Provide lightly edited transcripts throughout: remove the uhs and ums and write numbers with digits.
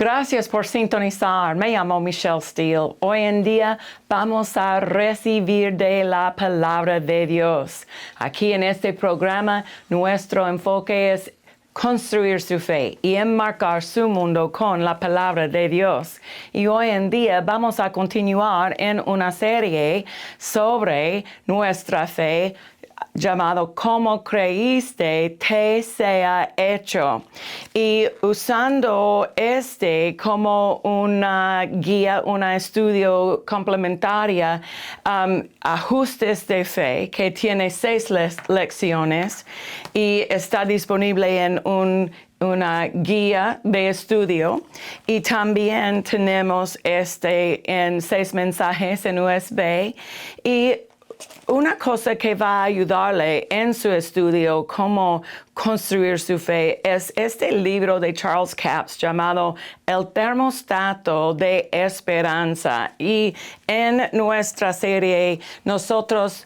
Gracias por sintonizar. Me llamo Michelle Steele. Hoy en día vamos a recibir de la palabra de Dios. Aquí en este programa, nuestro enfoque es construir su fe y enmarcar su mundo con la palabra de Dios. Y hoy en día vamos a continuar en una serie sobre nuestra fe llamado Como creíste te sea hecho. Y usando como una guía, un estudio complementaria, Ajustes de Fe, que tiene 6 lecciones y está disponible en una guía de estudio, y también tenemos en 6 mensajes en USB. Y una cosa que va a ayudarle en su estudio cómo construir su fe es este libro de Charles Capps llamado El termostato de esperanza. Y en nuestra serie nosotros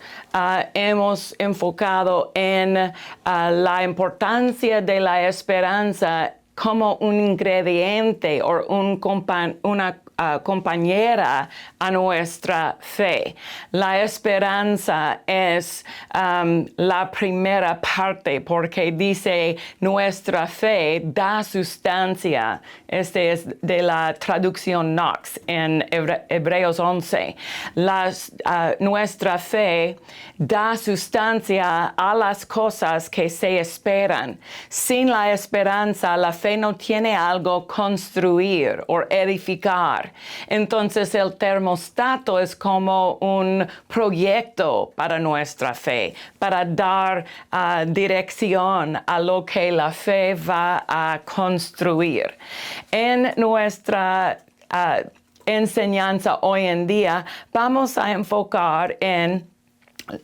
hemos enfocado en la importancia de la esperanza como un ingrediente o una compañera a nuestra fe. La esperanza es la primera parte, porque dice nuestra fe da sustancia. Este es de la traducción Knox en Hebreos 11. Nuestra fe da sustancia a las cosas que se esperan. Sin la esperanza, la fe no tiene algo construir o edificar. Entonces el termostato es como un proyecto para nuestra fe, para dar dirección a lo que la fe va a construir. En nuestra enseñanza hoy en día vamos a enfocar en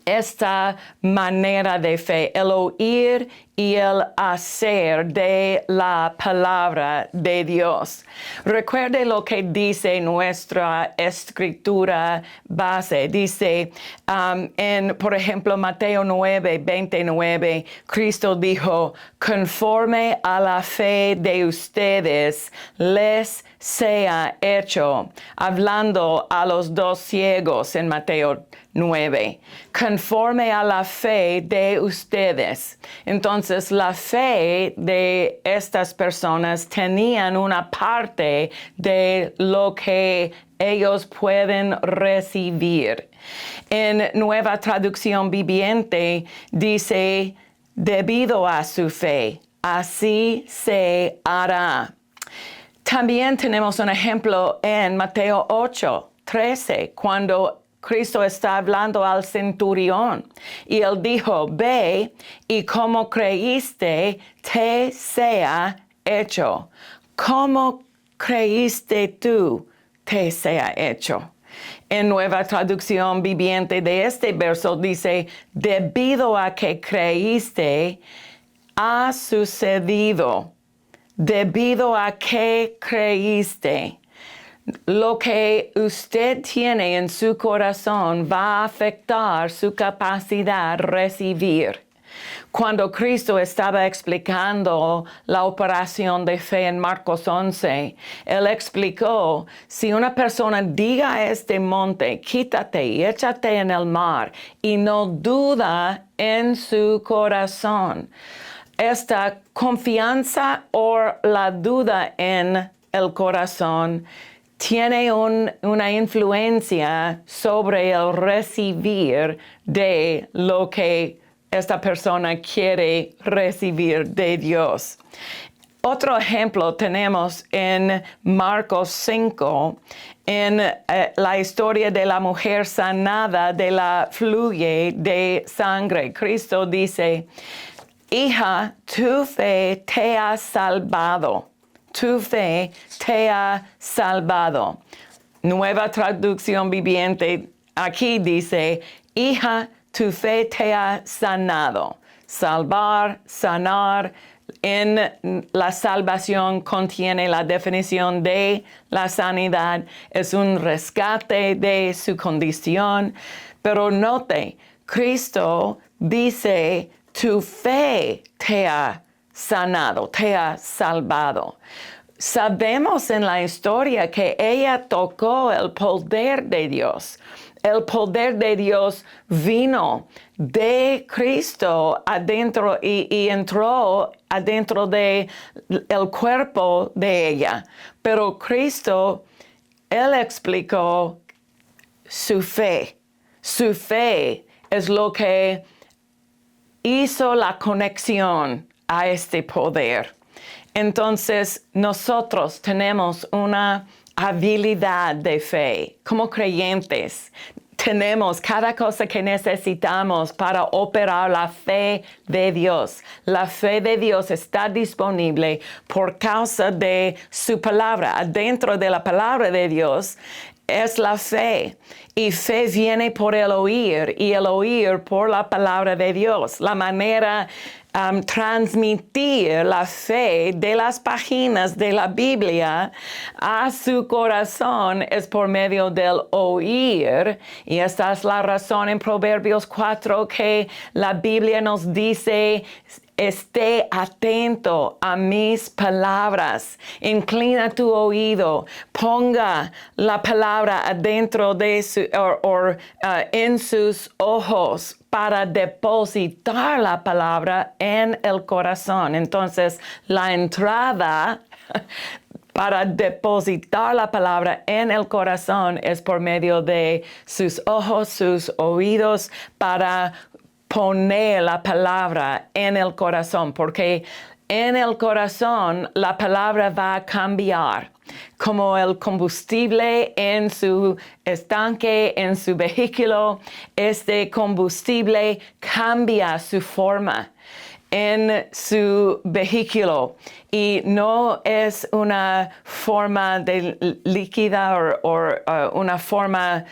esta manera de fe, el oír y el hacer de la palabra de Dios. Recuerde lo que dice nuestra escritura base. Dice por ejemplo, Mateo 9:29, Cristo dijo, conforme a la fe de ustedes les sea hecho, hablando a los 2 ciegos en Mateo 9, conforme a la fe de ustedes. Entonces, la fe de estas personas tenían una parte de lo que ellos pueden recibir. En Nueva Traducción Viviente dice, debido a su fe, así se hará. También tenemos un ejemplo en Mateo 8:13, cuando Cristo está hablando al centurión y él dijo, ve y como creíste te sea hecho. Como creíste tú te sea hecho. En Nueva Traducción Viviente de este verso dice, debido a que creíste, ha sucedido. Debido a que creíste. Lo que usted tiene en su corazón va a afectar su capacidad de recibir. Cuando Cristo estaba explicando la operación de fe en Marcos 11, Él explicó, si una persona diga a este monte, quítate y échate en el mar, y no duda en su corazón, esta confianza o la duda en el corazón tiene una influencia sobre el recibir de lo que esta persona quiere recibir de Dios. Otro ejemplo tenemos en Marcos 5, en la historia de la mujer sanada de la fluye de sangre. Cristo dice, hija, tu fe te ha salvado. Tu fe te ha salvado. Nueva Traducción Viviente aquí dice, hija, tu fe te ha sanado. Salvar, sanar. En la salvación contiene la definición de la sanidad. Es un rescate de su condición. Pero note, Cristo dice, tu fe te ha sanado, te ha salvado. sabemos en la historia que ella tocó el poder de Dios. El poder de Dios vino de Cristo adentro y entró adentro de el cuerpo de ella. Pero Cristo, Él explicó su fe. Su fe es lo que hizo la conexión a este poder. Entonces, nosotros tenemos una habilidad de fe. Como creyentes, tenemos cada cosa que necesitamos para operar la fe de Dios. La fe de Dios está disponible por causa de su palabra. Adentro de la palabra de Dios es la fe. Y fe viene por el oír y el oír por la palabra de Dios. La manera transmitir la fe de las páginas de la Biblia a su corazón es por medio del oír. Y esta es la razón en Proverbios 4 que la Biblia nos dice: esté atento a mis palabras, inclina tu oído, ponga la palabra adentro de en sus ojos para depositar la palabra en el corazón. Entonces, la entrada para depositar la palabra en el corazón es por medio de sus ojos, sus oídos, para poner la palabra en el corazón, porque en el corazón la palabra va a cambiar. Como el combustible en su estanque, en su vehículo, este combustible cambia su forma en su vehículo y no es una forma de líquida o una forma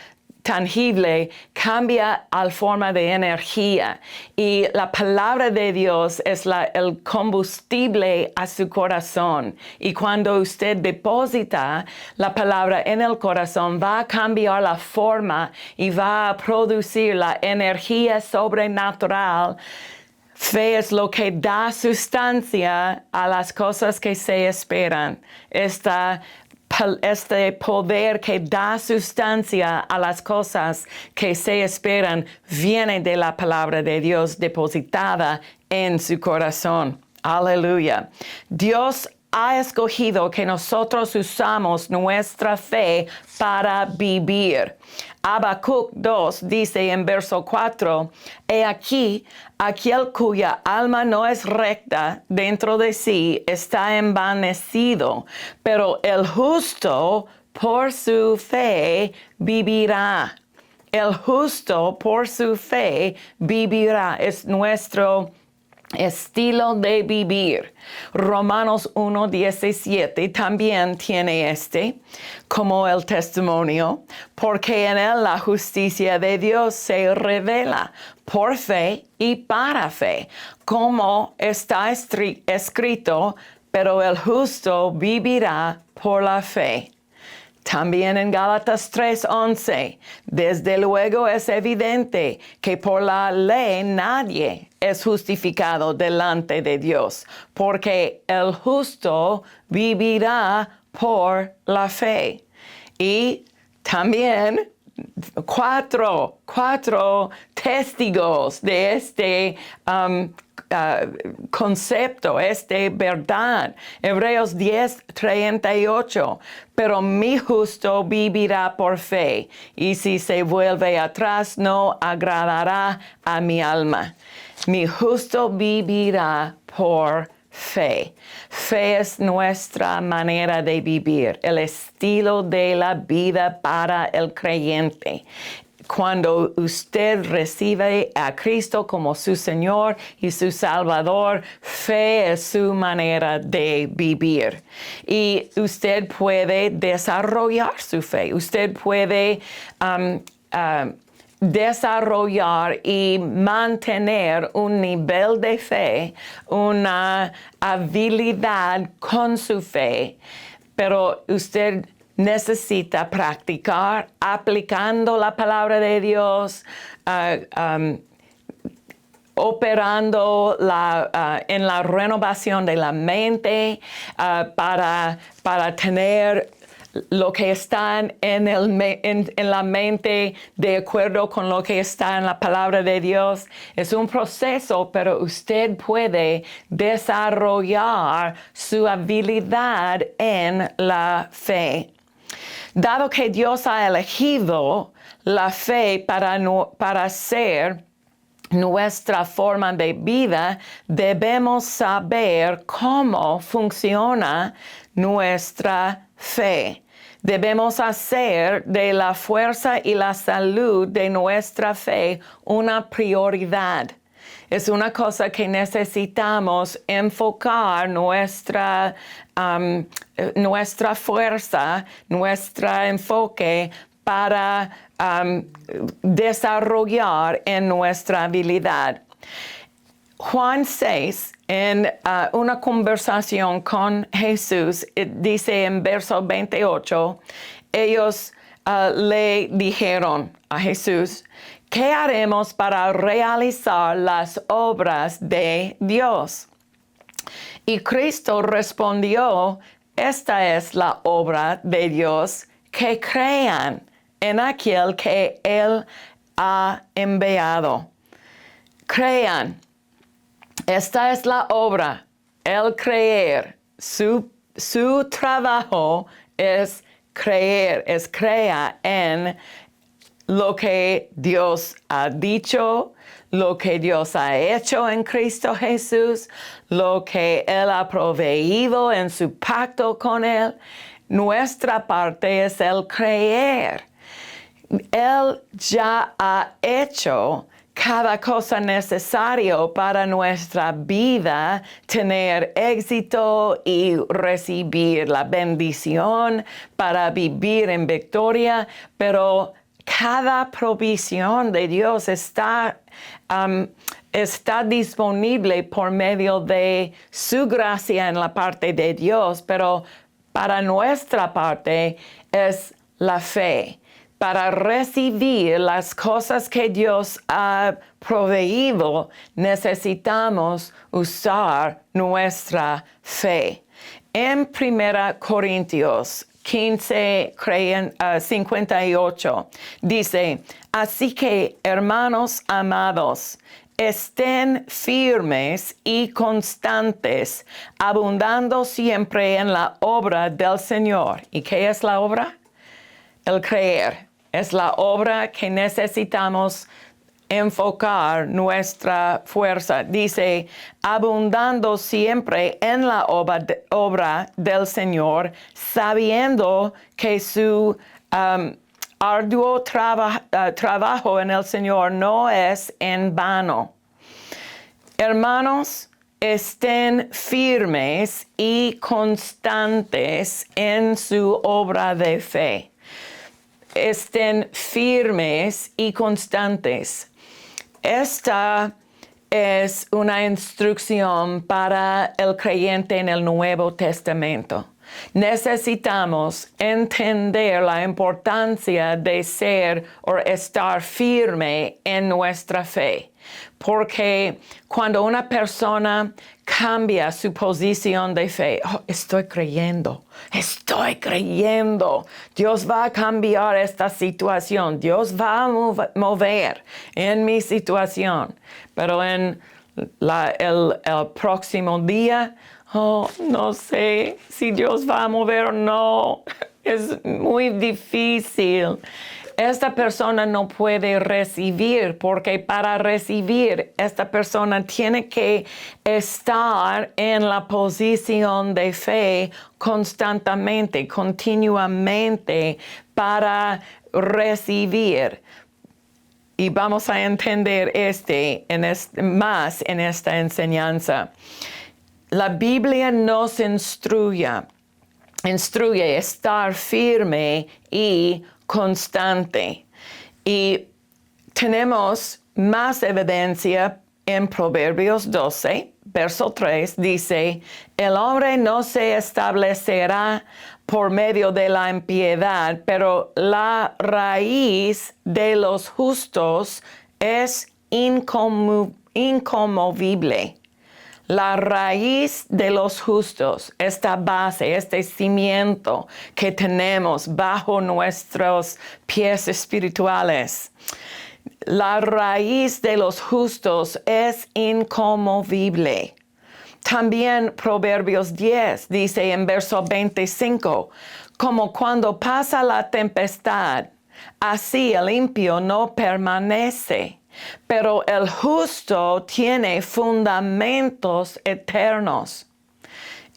tangible, cambia a forma de energía. Y la palabra de Dios es el combustible a su corazón. Y cuando usted deposita la palabra en el corazón, va a cambiar la forma y va a producir la energía sobrenatural. Fe es lo que da sustancia a las cosas que se esperan. Este poder que da sustancia a las cosas que se esperan viene de la palabra de Dios depositada en su corazón. Aleluya. Dios ha escogido que nosotros usamos nuestra fe para vivir. Habacuc 2 dice en verso 4, he aquí, aquel cuya alma no es recta dentro de sí está envanecido, pero el justo por su fe vivirá. El justo por su fe vivirá. Es nuestro estilo de vivir. Romanos 1:17 también tiene como el testimonio, porque en él la justicia de Dios se revela por fe y para fe, como está escrito, pero el justo vivirá por la fe. También en Gálatas 3:11, desde luego es evidente que por la ley nadie es justificado delante de Dios, porque el justo vivirá por la fe. Y también cuatro testigos de este concepto, verdad. Hebreos 10:38, pero mi justo vivirá por fe, y si se vuelve atrás no agradará a mi alma. Mi justo vivirá por fe. Fe es nuestra manera de vivir, el estilo de la vida para el creyente. Cuando usted recibe a Cristo como su Señor y su Salvador, fe es su manera de vivir. Y usted puede desarrollar su fe. Usted puede desarrollar y mantener un nivel de fe, una habilidad con su fe, pero usted necesita practicar aplicando la palabra de Dios, operando en la renovación de la mente para tener lo que está en la mente de acuerdo con lo que está en la palabra de Dios. Es un proceso, pero usted puede desarrollar su habilidad en la fe. Dado que Dios ha elegido la fe para ser nuestra forma de vida, debemos saber cómo funciona nuestra fe. Debemos hacer de la fuerza y la salud de nuestra fe una prioridad. Es una cosa que necesitamos enfocar nuestra fuerza, nuestro enfoque para desarrollar en nuestra habilidad. Juan 6, en una conversación con Jesús, dice en verso 28, ellos le dijeron a Jesús, ¿qué haremos para realizar las obras de Dios? Y Cristo respondió, esta es la obra de Dios, que crean en aquel que Él ha enviado. Crean. Esta es la obra, el creer. Su trabajo es creer, es creer en lo que Dios ha dicho, lo que Dios ha hecho en Cristo Jesús, lo que Él ha proveído en su pacto con Él. Nuestra parte es el creer. Él ya ha hecho cada cosa necesaria para nuestra vida, tener éxito y recibir la bendición para vivir en victoria, pero cada provisión de Dios está disponible por medio de su gracia en la parte de Dios, pero para nuestra parte es la fe. Para recibir las cosas que Dios ha proveído, necesitamos usar nuestra fe. En 1 Corintios 15, 58, dice, así que, hermanos amados, estén firmes y constantes, abundando siempre en la obra del Señor. ¿Y qué es la obra? El creer. Es la obra que necesitamos enfocar nuestra fuerza. Dice, abundando siempre en la obra del Señor, sabiendo que su arduo trabajo en el Señor no es en vano. Hermanos, estén firmes y constantes en su obra de fe. Estén firmes y constantes. Esta es una instrucción para el creyente en el Nuevo Testamento. Necesitamos entender la importancia de ser o estar firme en nuestra fe, porque cuando una persona cambia su posición de fe, estoy creyendo, Dios va a cambiar esta situación, Dios va a mover en mi situación, pero en el próximo día, no sé si Dios va a mover o no. Es muy difícil. Esta persona no puede recibir, porque para recibir, esta persona tiene que estar en la posición de fe constantemente, continuamente, para recibir. Y vamos a entender más en esta enseñanza. La Biblia nos instruye a estar firme y constante. Y tenemos más evidencia en Proverbios 12, verso 3, dice, el hombre no se establecerá por medio de la impiedad, pero la raíz de los justos es inconmovible. inconmovible. La raíz de los justos, esta base, este cimiento que tenemos bajo nuestros pies espirituales. La raíz de los justos es inconmovible. También Proverbios 10 dice en verso 25, como cuando pasa la tempestad, así el impío no permanece. Pero el justo tiene fundamentos eternos.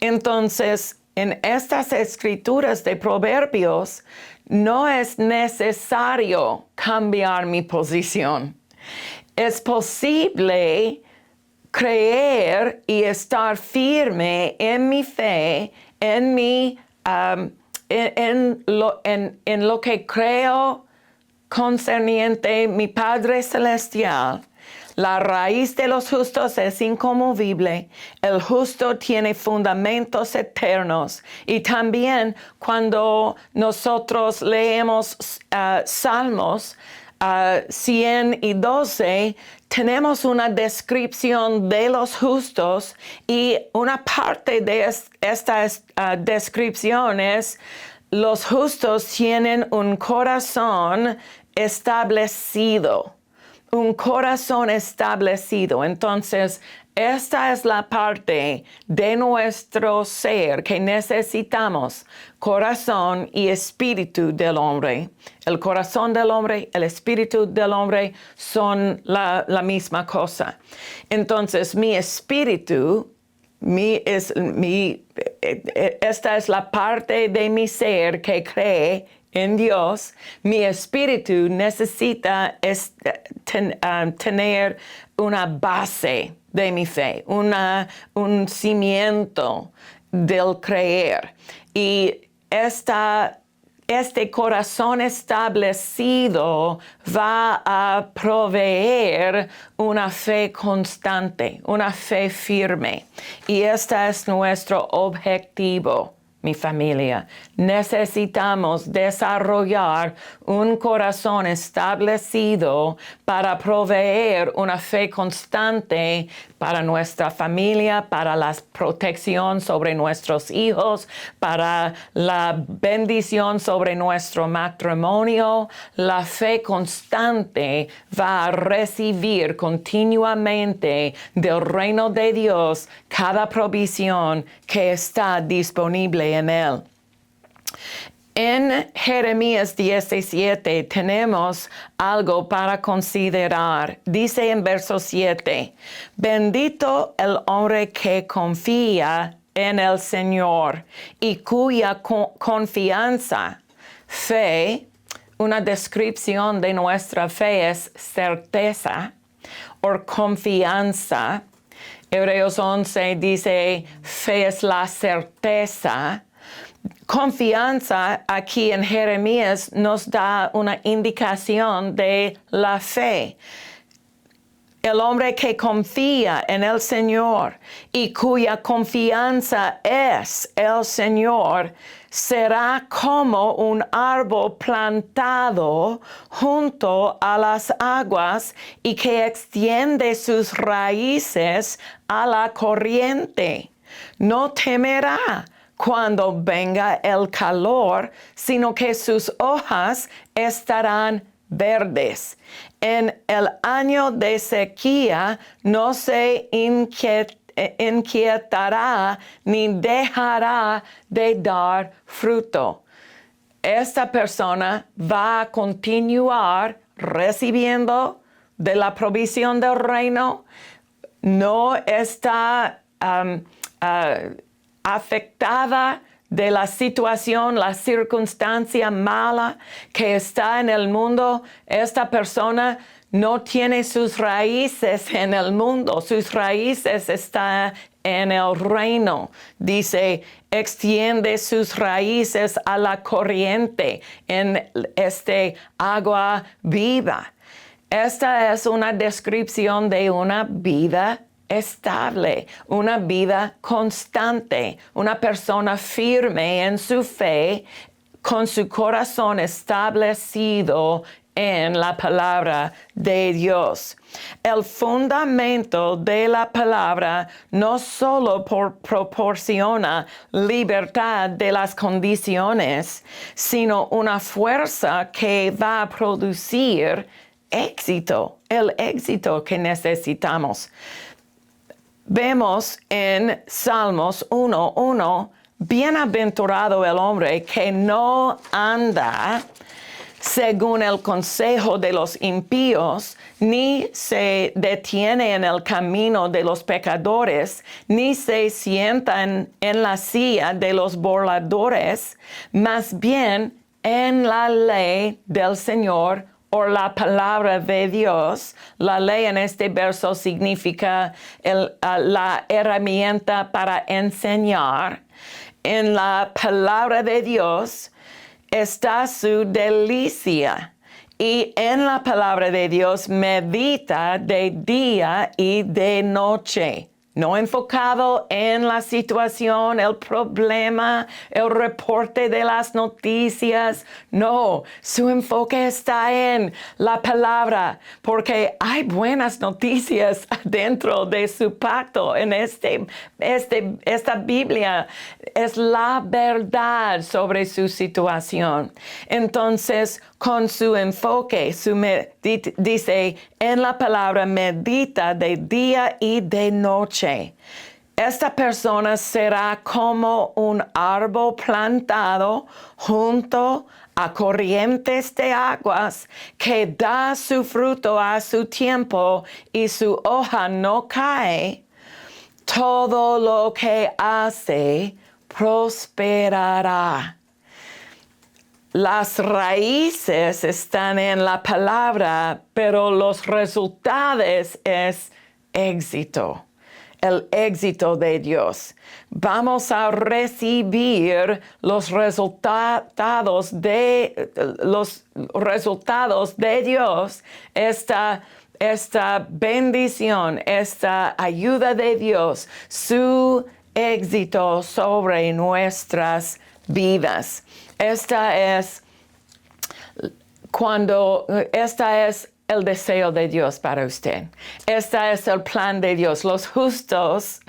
Entonces, en estas escrituras de Proverbios, no es necesario cambiar mi posición. Es posible creer y estar firme en mi fe, en lo que creo concerniente mi Padre Celestial. La raíz de los justos es inconmovible. El justo tiene fundamentos eternos. Y también cuando nosotros leemos Salmos 112, tenemos una descripción de los justos y una parte de esta descripción es los justos tienen un corazón establecido, un corazón establecido. Entonces, esta es la parte de nuestro ser que necesitamos, corazón y espíritu del hombre. El corazón del hombre, el espíritu del hombre son la misma cosa. Entonces, mi espíritu, esta es la parte de mi ser que cree en Dios. Mi espíritu necesita tener una base de mi fe, un cimiento del creer. Y este corazón establecido va a proveer una fe constante, una fe firme. Y este es nuestro objetivo, mi familia. Necesitamos desarrollar un corazón establecido para proveer una fe constante para nuestra familia, para la protección sobre nuestros hijos, para la bendición sobre nuestro matrimonio. La fe constante va a recibir continuamente del reino de Dios cada provisión que está disponible en él. En Jeremías 17 tenemos algo para considerar. Dice en verso 7, bendito el hombre que confía en el Señor y cuya confianza, fe, una descripción de nuestra fe es certeza o confianza. Hebreos 11 dice, fe es la certeza. Confianza aquí en Jeremías nos da una indicación de la fe. El hombre que confía en el Señor y cuya confianza es el Señor será como un árbol plantado junto a las aguas y que extiende sus raíces a la corriente. No temerá cuando venga el calor, sino que sus hojas estarán verdes. En el año de sequía no se inquietará ni dejará de dar fruto. Esta persona va a continuar recibiendo de la provisión del reino. No está afectada de la situación, la circunstancia mala que está en el mundo. Esta persona no tiene sus raíces en el mundo, sus raíces están en el reino. Dice, extiende sus raíces a la corriente, en agua viva. Esta es una descripción de una vida estable, una vida constante, una persona firme en su fe, con su corazón establecido en la palabra de Dios. El fundamento de la palabra no solo proporciona libertad de las condiciones, sino una fuerza que va a producir éxito, el éxito que necesitamos. Vemos en Salmos 1:1, bienaventurado el hombre que no anda según el consejo de los impíos, ni se detiene en el camino de los pecadores, ni se sienta en la silla de los burladores, más bien en la ley del Señor o la palabra de Dios. La ley en este verso significa la herramienta para enseñar. En la palabra de Dios está su delicia, y en la palabra de Dios medita de día y de noche. No enfocado en la situación, el problema, el reporte de las noticias. No, su enfoque está en la palabra, porque hay buenas noticias dentro de su pacto. En esta Biblia es la verdad sobre su situación. Entonces, con su enfoque, dice, en la palabra medita de día y de noche. Esta persona será como un árbol plantado junto a corrientes de aguas que da su fruto a su tiempo y su hoja no cae. Todo lo que hace prosperará. Las raíces están en la palabra, pero los resultados es éxito, el éxito de Dios. Vamos a recibir los resultados de Dios, esta bendición, esta ayuda de Dios, su éxito sobre nuestras vidas. Esta es el deseo de Dios para usted. Este es el plan de Dios. Los justos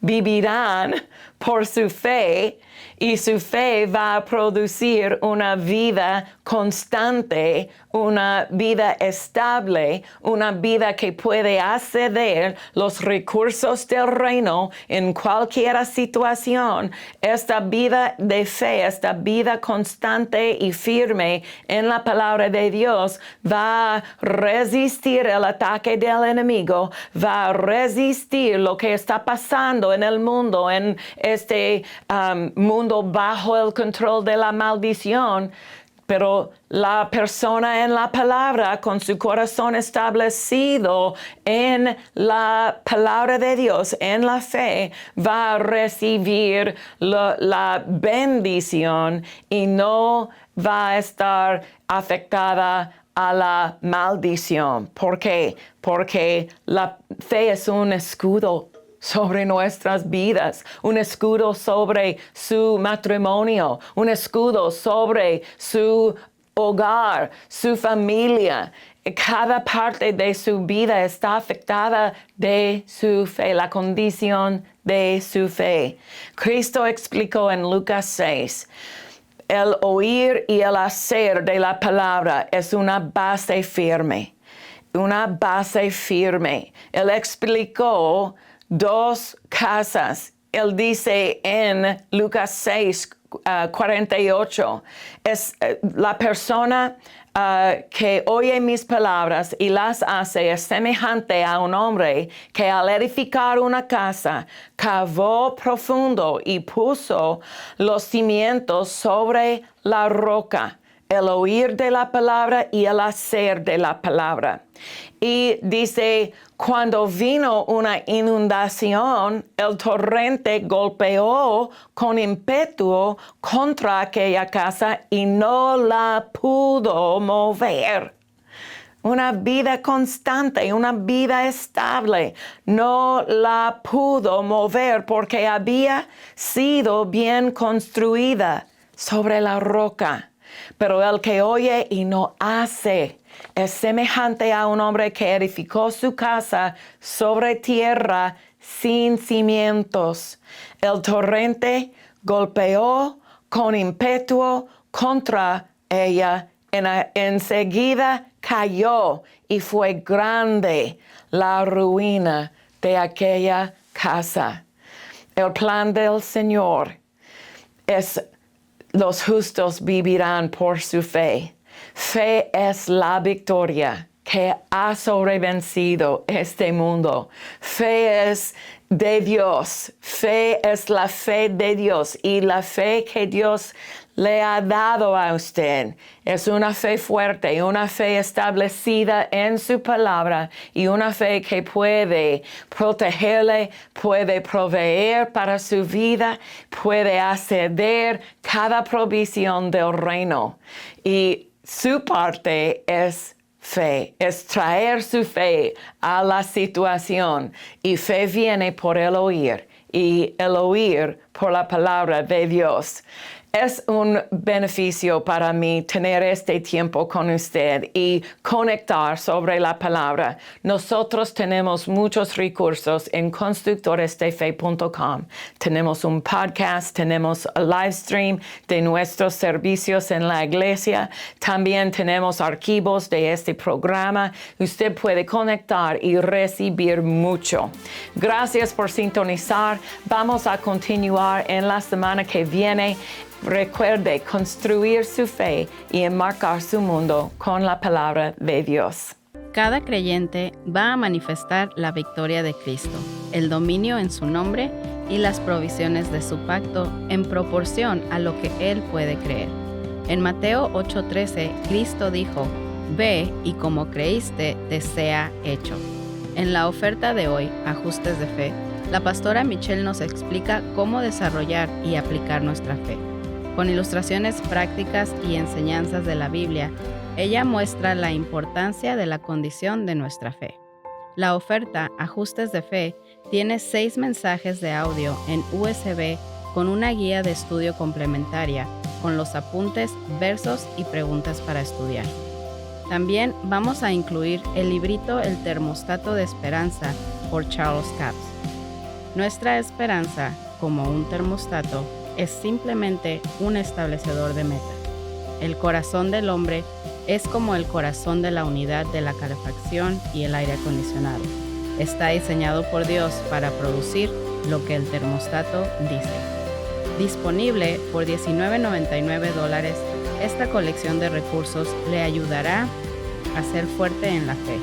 vivirán por su fe, y su fe va a producir una vida constante, una vida estable, una vida que puede acceder los recursos del reino en cualquier situación. Esta vida de fe, esta vida constante y firme en la palabra de Dios va a resistir el ataque del enemigo, va a resistir lo que está pasando en el mundo, en este mundo bajo el control de la maldición. Pero la persona en la palabra, con su corazón establecido en la palabra de Dios, en la fe, va a recibir la bendición y no va a estar afectada a la maldición. ¿Por qué? Porque la fe es un escudo sobre nuestras vidas, un escudo sobre su matrimonio, un escudo sobre su hogar, su familia. Cada parte de su vida está afectada de su fe, la condición de su fe. Cristo explicó en Lucas 6, el oír y el hacer de la palabra es una base firme, una base firme. Él explicó dos casas. Él dice en Lucas 6, 48, es la persona que oye mis palabras y las hace es semejante a un hombre que al edificar una casa cavó profundo y puso los cimientos sobre la roca. El oír de la palabra y el hacer de la palabra. Y dice, cuando vino una inundación, el torrente golpeó con ímpetu contra aquella casa y no la pudo mover. Una vida constante, una vida estable, no la pudo mover porque había sido bien construida sobre la roca. Pero el que oye y no hace es semejante a un hombre que edificó su casa sobre tierra sin cimientos. El torrente golpeó con ímpetu contra ella. Enseguida cayó y fue grande la ruina de aquella casa. El plan del Señor es: los justos vivirán por su fe. Fe es la victoria que ha sobrevencido este mundo. Fe es de Dios. Fe es la fe de Dios, y la fe que Dios le ha dado a usted es una fe fuerte, una fe establecida en su palabra, y una fe que puede protegerle, puede proveer para su vida, puede acceder cada provisión del reino. Y su parte es fe, es traer su fe a la situación, y fe viene por el oír, y el oír por la palabra de Dios. Es un beneficio para mí tener este tiempo con usted y conectar sobre la palabra. Nosotros tenemos muchos recursos en constructoresdefe.com. Tenemos un podcast, tenemos un live stream de nuestros servicios en la iglesia. También tenemos archivos de este programa. Usted puede conectar y recibir mucho. Gracias por sintonizar. Vamos a continuar en la semana que viene. Recuerde construir su fe y enmarcar su mundo con la palabra de Dios. Cada creyente va a manifestar la victoria de Cristo, el dominio en su nombre y las provisiones de su pacto en proporción a lo que Él puede creer. En Mateo 8:13, Cristo dijo: «Ve y como creíste, te sea hecho». En la oferta de hoy, Ajustes de Fe, la pastora Michelle nos explica cómo desarrollar y aplicar nuestra fe. Con ilustraciones prácticas y enseñanzas de la Biblia, ella muestra la importancia de la condición de nuestra fe. La oferta Ajustes de Fe tiene 6 mensajes de audio en USB con una guía de estudio complementaria, con los apuntes, versos y preguntas para estudiar. También vamos a incluir el librito El termostato de esperanza por Charles Capps. Nuestra esperanza, como un termostato, es simplemente un establecedor de metas. El corazón del hombre es como el corazón de la unidad de la calefacción y el aire acondicionado. Está diseñado por Dios para producir lo que el termostato dice. Disponible por $19.99, esta colección de recursos le ayudará a ser fuerte en la fe.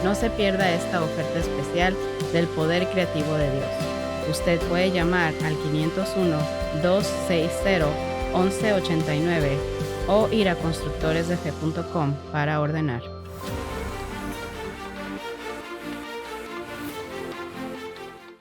No se pierda esta oferta especial del poder creativo de Dios. Usted puede llamar al 501-260-1189 o ir a constructoresdefe.com para ordenar.